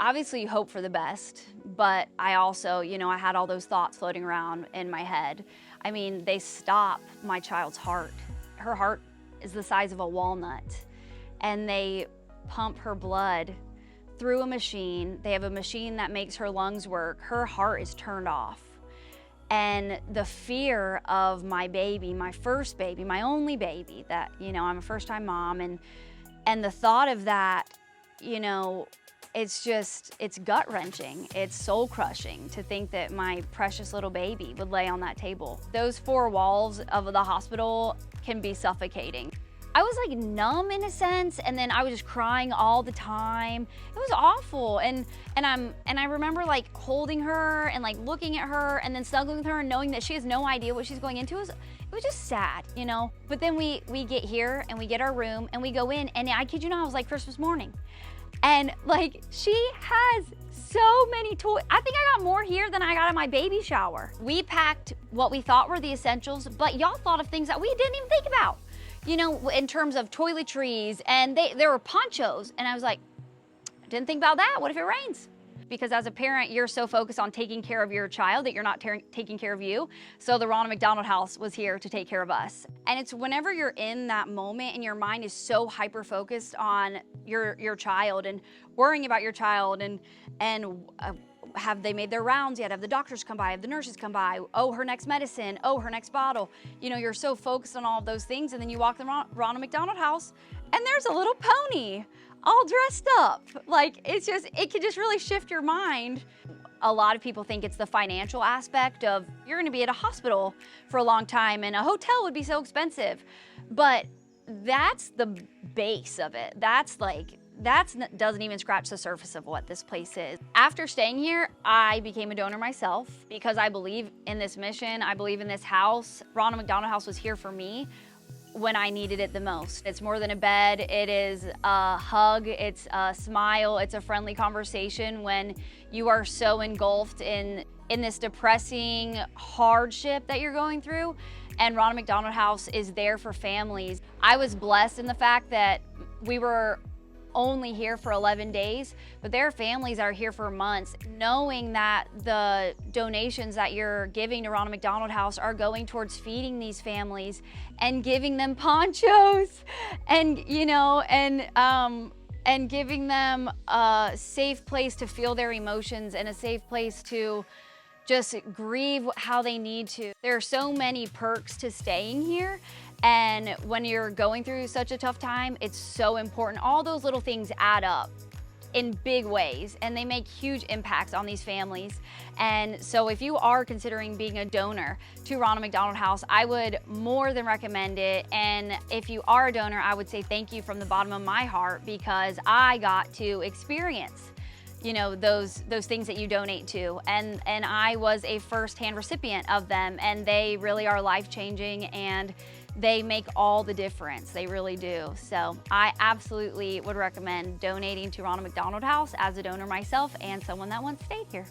Obviously you hope for the best, but I also, I had all those thoughts floating around in my head. I mean, they stop my child's heart. Her heart is the size of a walnut, and they pump her blood through a machine. They have a machine that makes her lungs work. Her heart is turned off. And the fear of my baby, my first baby, my only baby, that, I'm a first-time mom, and the thought of that, it's gut-wrenching. It's soul-crushing to think that my precious little baby would lay on that table. Those four walls of the hospital can be suffocating. I was like numb in a sense, and then I was just crying all the time. It was awful, and I remember like holding her and like looking at her and then snuggling with her and knowing that she has no idea what she's going into. It was just sad, But then we get here and we get our room and we go in, and I kid you not, it was like Christmas morning. And like, she has so many toys. I think I got more here than I got at my baby shower. We packed what we thought were the essentials, but y'all thought of things that we didn't even think about. In terms of toiletries, and there were ponchos, and I was like, didn't think about that. What if it rains? Because as a parent, you're so focused on taking care of your child that you're not taking care of you. So the Ronald McDonald House was here to take care of us. And it's whenever you're in that moment and your mind is so hyper-focused on your child and worrying about your child and have they made their rounds yet? Have the doctors come by? Have the nurses come by? Oh, her next medicine. Oh, her next bottle. You're so focused on all of those things, and then you walk the Ronald McDonald House, and there's a little pony all dressed up. Like, it could just really shift your mind. A lot of people think it's the financial aspect of you're gonna be at a hospital for a long time and a hotel would be so expensive. But that's the base of it. That doesn't even scratch the surface of what this place is. After staying here, I became a donor myself because I believe in this mission. I believe in this house. Ronald McDonald House was here for me when I needed it the most. It's more than a bed. It is a hug. It's a smile. It's a friendly conversation when you are so engulfed in this depressing hardship that you're going through. And Ronald McDonald House is there for families. I was blessed in the fact that we were only here for 11 days, but their families are here for months, knowing that the donations that you're giving to Ronald McDonald House are going towards feeding these families and giving them ponchos and, and giving them a safe place to feel their emotions and a safe place to just grieve how they need to. There are so many perks to staying here. And when you're going through such a tough time, it's so important. All those little things add up in big ways, and they make huge impacts on these families. And so if you are considering being a donor to Ronald McDonald House, I would more than recommend it. And if you are a donor, I would say thank you from the bottom of my heart, because I got to experience those things that you donate to. And I was a first-hand recipient of them, and they really are life-changing, and they make all the difference. They really do. So I absolutely would recommend donating to Ronald McDonald House as a donor myself and someone that once stayed here.